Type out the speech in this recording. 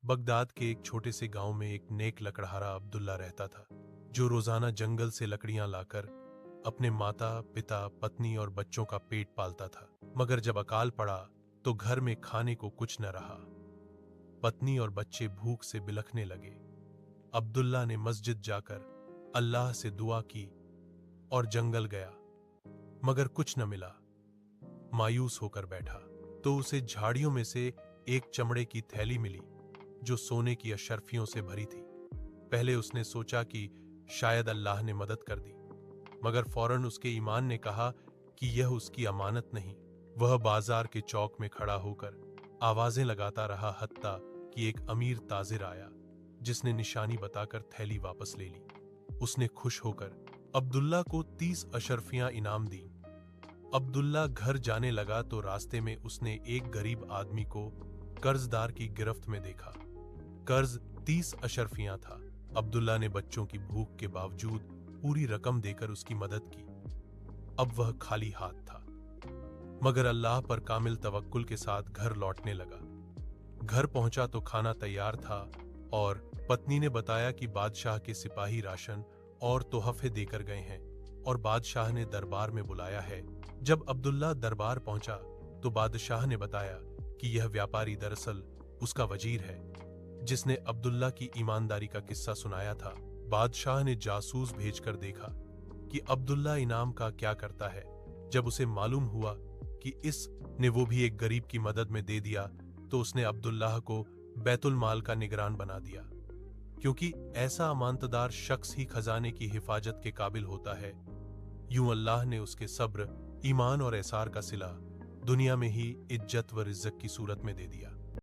Baghdad के एक छोटे से गांव में एक नेक लकड़हारा अब्दुल्ला रहता था, जो रोजाना जंगल से लकड़ियां लाकर अपने माता पिता पत्नी और बच्चों का पेट पालता था। मगर जब अकाल पड़ा तो घर में खाने को कुछ न रहा। पत्नी और बच्चे भूख से बिलखने लगे। अब्दुल्ला ने मस्जिद जाकर अल्लाह से दुआ की और जंगल गया, मगर कुछ न मिला। मायूस होकर बैठा तो उसे झाड़ियों में से एक चमड़े की थैली मिली, जो सोने की अशर्फियों से भरी थी। पहले उसने सोचा कि शायद अल्लाह ने मदद कर दी, मगर फौरन उसके ईमान ने कहा कि यह उसकी अमानत नहीं। वह बाजार के चौक में खड़ा होकर आवाजें लगाता रहा, हत्ता कि एक अमीर ताजिर आया, जिसने निशानी बताकर थैली वापस ले ली। उसने खुश होकर अब्दुल्ला को 30 अशर्फियां इनाम दी। अब्दुल्ला घर जाने लगा तो रास्ते में उसने एक गरीब आदमी को कर्जदार की गिरफ्त में देखा। कर्ज 30 अशर्फियां था। अब्दुल्ला ने बच्चों की भूख के बावजूद पूरी रकम देकर उसकी मदद की। अब वह खाली हाथ था, मगर अल्लाह पर कामिल तवक्कुल के साथ घर लौटने लगा। घर पहुंचा तो खाना तैयार था और पत्नी ने बताया कि बादशाह के सिपाही राशन और तोहफे देकर गए हैं और बादशाह ने दरबार में बुलाया है। जब अब्दुल्ला दरबार पहुंचा तो बादशाह ने बताया कि यह व्यापारी दरअसल उसका वजीर है, जिसने अब्दुल्ला की ईमानदारी का किस्सा सुनाया था। बादशाह ने जासूस भेजकर देखा कि अब्दुल्ला इनाम का क्या करता है। जब उसे मालूम हुआ कि इस ने वो भी एक गरीब की मदद में दे दिया, तो उसने अब्दुल्लाह को बैतुल माल का निगरान बना दिया, क्योंकि ऐसा अमानतदार शख्स ही खजाने की हिफाजत के काबिल होता है। यूं अल्लाह ने उसके सब्र, ईमान और एसार का सिला दुनिया में ही इज्जत व रिज़्ज़त की सूरत में दे दिया।